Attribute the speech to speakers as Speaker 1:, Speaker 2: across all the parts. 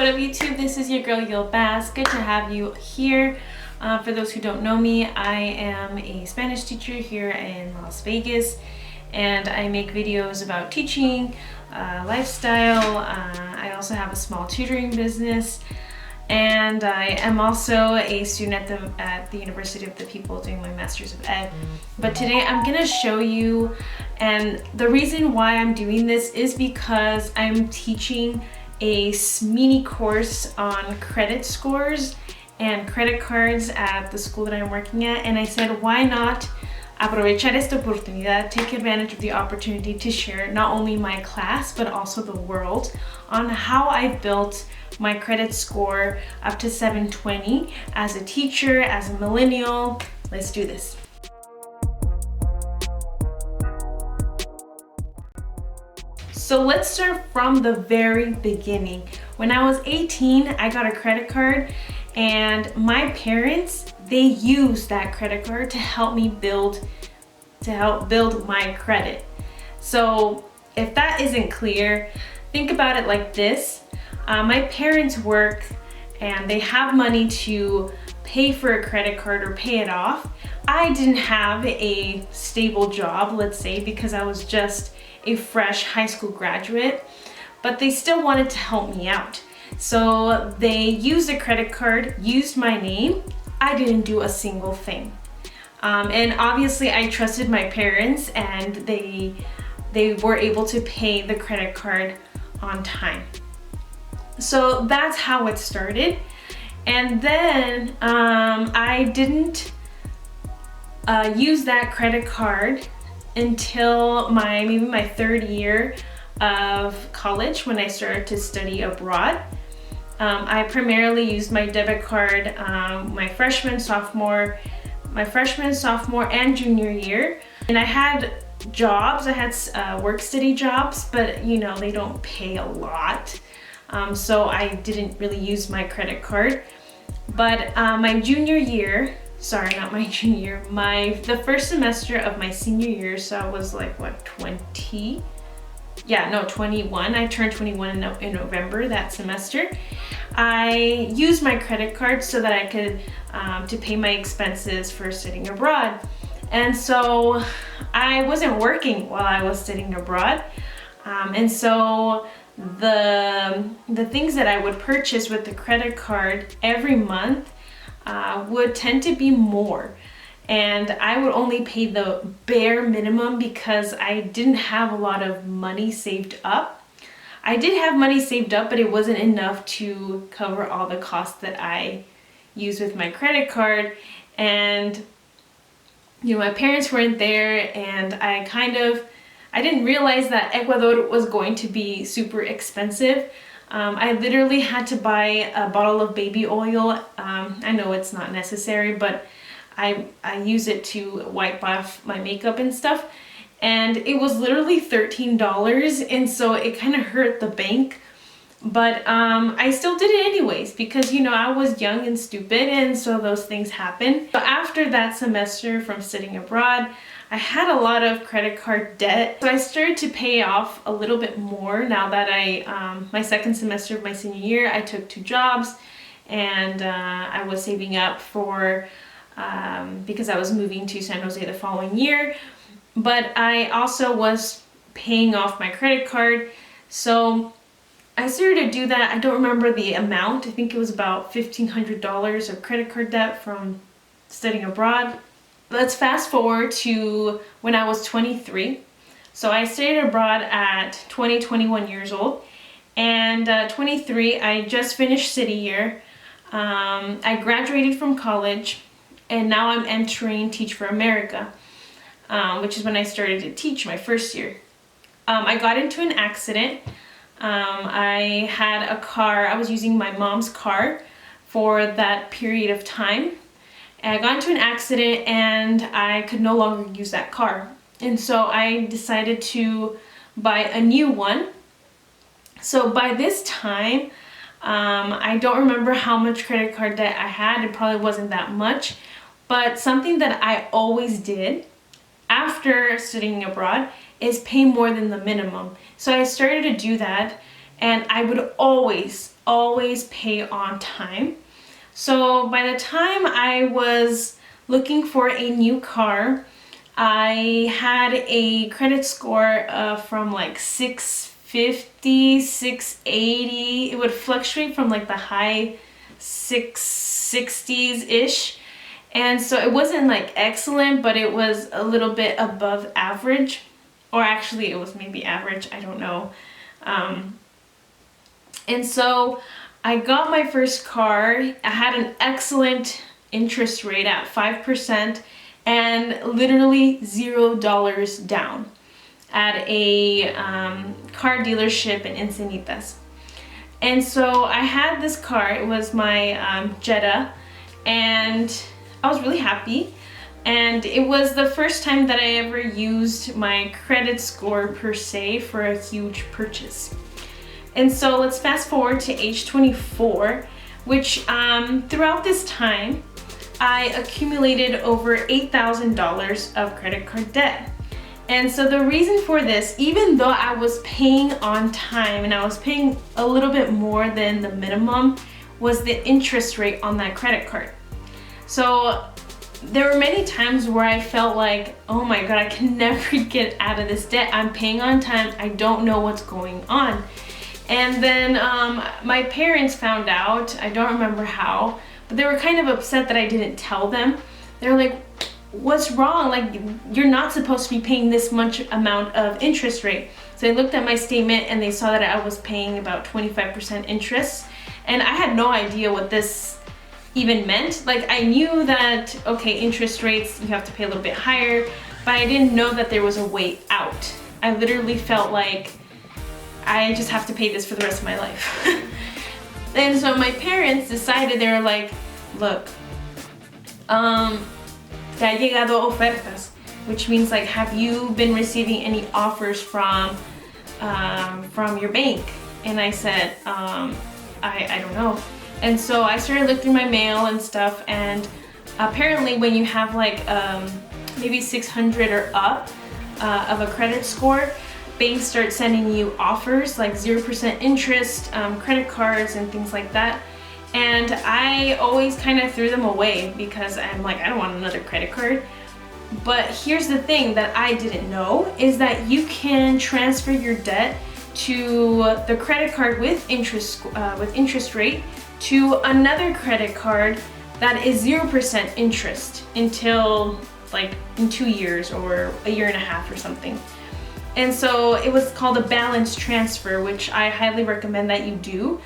Speaker 1: What up YouTube? This is your girl Yul Bass. Good to have you here. For those who don't know me, I am a Spanish teacher here in Las Vegas, and I make videos about teaching, lifestyle. I also have a small tutoring business, and I am also a student at the University of the People doing my Master's of Ed. But today I'm gonna show you, and the reason why I'm doing this is because I'm teaching a mini course on credit scores and credit cards at the school that I'm working at, and I said, why not aprovechar esta oportunidad, take advantage of the opportunity to share not only my class but also the world on how I built my credit score up to 720 as a teacher, as a millennial. Let's do this. So let's start from the very beginning. When I was 18, I got a credit card, and my parents, they used that credit card to help build my credit. So if that isn't clear, think about it like this. My parents work and they have money to pay for a credit card or pay it off. I didn't have a stable job, let's say, because I was just a fresh high school graduate, but they still wanted to help me out. So they used a credit card, used my name. I didn't do a single thing. And obviously I trusted my parents, and they were able to pay the credit card on time. So that's how it started. And then I didn't use that credit card until maybe my third year of college, when I started to study abroad. I primarily used my debit card my freshman, sophomore, and junior year. And I had jobs, I had work-study jobs, but you know, they don't pay a lot. So I didn't really use my credit card. But my junior year, sorry, not my junior year, the first semester of my senior year, so I was like, what, 20? Yeah, no, 21. I turned 21 in November that semester. I used my credit card so that I could, to pay my expenses for studying abroad. And so I wasn't working while I was studying abroad. And so the things that I would purchase with the credit card every month would tend to be more, and I would only pay the bare minimum because I didn't have a lot of money saved up. I did have money saved up, but it wasn't enough to cover all the costs that I used with my credit card. And you know, my parents weren't there, and I didn't realize that Ecuador was going to be super expensive. I literally had to buy a bottle of baby oil. I know it's not necessary, but I use it to wipe off my makeup and stuff. And it was literally $13, and so it kind of hurt the bank. But I still did it anyways, because you know, I was young and stupid, and so those things happen. So after that semester from studying abroad, I had a lot of credit card debt. So I started to pay off a little bit more now that my second semester of my senior year, I took 2 jobs, and I was saving up for, because I was moving to San Jose the following year. But I also was paying off my credit card. So I started to do that. I don't remember the amount. I think it was about $1,500 of credit card debt from studying abroad. Let's fast forward to when I was 23. So I studied abroad at 21 years old. And 23, I just finished city year. I graduated from college, and now I'm entering Teach for America, which is when I started to teach my first year. I got into an accident. I had a car, I was using my mom's car for that period of time. And I got into an accident, and I could no longer use that car. And so I decided to buy a new one. So by this time, I don't remember how much credit card debt I had. It probably wasn't that much. But something that I always did after studying abroad is pay more than the minimum. So I started to do that, and I would always always pay on time. So by the time I was looking for a new car, I had a credit score from like 650, 680. It would fluctuate from like the high 660s-ish. And so it wasn't like excellent, but it was a little bit above average. Or actually it was maybe average, I don't know. And so I got my first car. I had an excellent interest rate at 5% and literally $0 down at a car dealership in Encinitas. And so I had this car. It was my Jetta, and I was really happy. And it was the first time that I ever used my credit score per se for a huge purchase. And so let's fast forward to age 24, which throughout this time, I accumulated over $8,000 of credit card debt. And so the reason for this, even though I was paying on time and I was paying a little bit more than the minimum, was the interest rate on that credit card. So there were many times where I felt like, oh my God, I can never get out of this debt. I'm paying on time. I don't know what's going on. And then my parents found out, I don't remember how, but they were kind of upset that I didn't tell them. They're like, what's wrong? Like, you're not supposed to be paying this much amount of interest rate. So they looked at my statement and they saw that I was paying about 25% interest. And I had no idea what this even meant. Like, I knew that, okay, interest rates, you have to pay a little bit higher, but I didn't know that there was a way out. I literally felt like I just have to pay this for the rest of my life. And so my parents decided, they were like, look, te ha llegado ofertas, which means like, have you been receiving any offers from your bank? And I said, I don't know. And so I started looking through my mail and stuff, and apparently when you have like maybe 600 or up of a credit score, banks start sending you offers like 0% interest, credit cards and things like that. And I always kind of threw them away because I'm like, I don't want another credit card. But here's the thing that I didn't know, is that you can transfer your debt to the credit card with interest rate to another credit card that is 0% interest until like in 2 years or a year and a half or something. And so it was called a balance transfer, which I highly recommend that you do,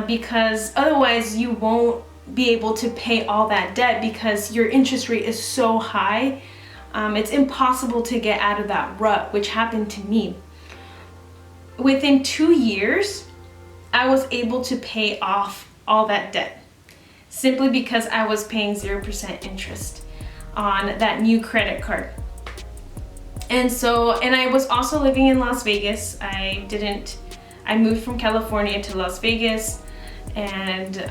Speaker 1: because otherwise you won't be able to pay all that debt because your interest rate is so high. It's impossible to get out of that rut, which happened to me. Within 2 years, I was able to pay off all that debt simply because I was paying 0% interest on that new credit card. And I was also living in Las Vegas. I moved from California to Las Vegas, and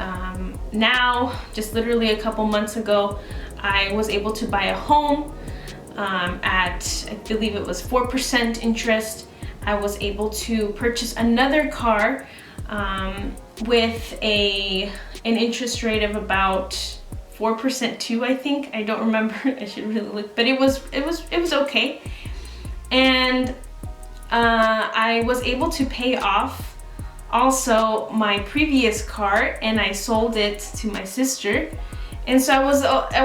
Speaker 1: now, just literally a couple months ago, I was able to buy a home at, I believe it was 4% interest. I was able to purchase another car with an interest rate of about 4% too, I think. I don't remember. I should really look, but it was okay. And I was able to pay off also my previous car, and I sold it to my sister. And so I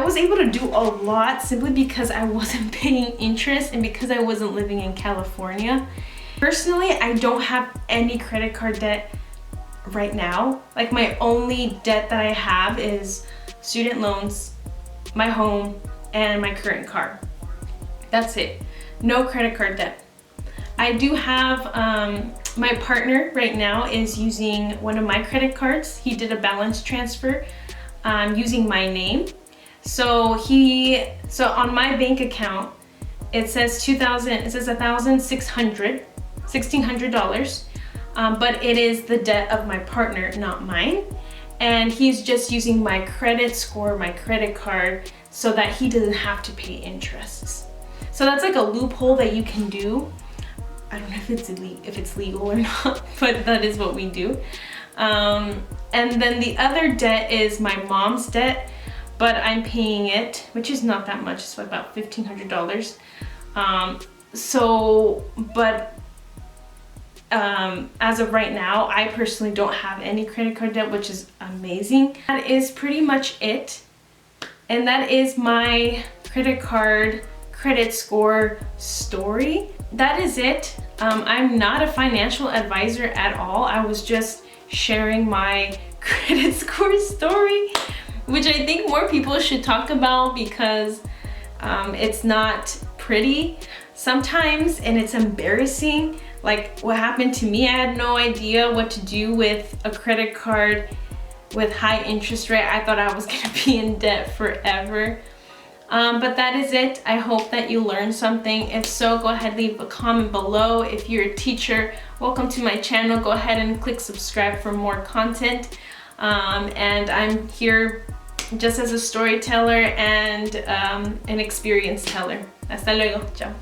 Speaker 1: was able to do a lot simply because I wasn't paying interest and because I wasn't living in California. Personally, I don't have any credit card debt right now. Like, my only debt that I have is student loans, my home, and my current car. That's it. No credit card debt. I do have, my partner right now is using one of my credit cards. He did a balance transfer using my name. So on my bank account, it says $1,600, but it is the debt of my partner, not mine. And he's just using my credit score, my credit card, so that he doesn't have to pay interests. So that's like a loophole that you can do. I don't know if it's legal or not, but that is what we do. And then the other debt is my mom's debt, but I'm paying it, which is not that much. It's about $1,500. As of right now, I personally don't have any credit card debt, which is amazing. That is pretty much it. And that is my credit card credit score story. That is it. I'm not a financial advisor at all. I was just sharing my credit score story, which I think more people should talk about because it's not pretty sometimes, and it's embarrassing. Like what happened to me, I had no idea what to do with a credit card with high interest rate. I thought I was gonna be in debt forever. But that is it. I hope that you learned something. If so, go ahead, leave a comment below. If you're a teacher, welcome to my channel. Go ahead and click subscribe for more content. And I'm here just as a storyteller and an experience teller. Hasta luego. Ciao.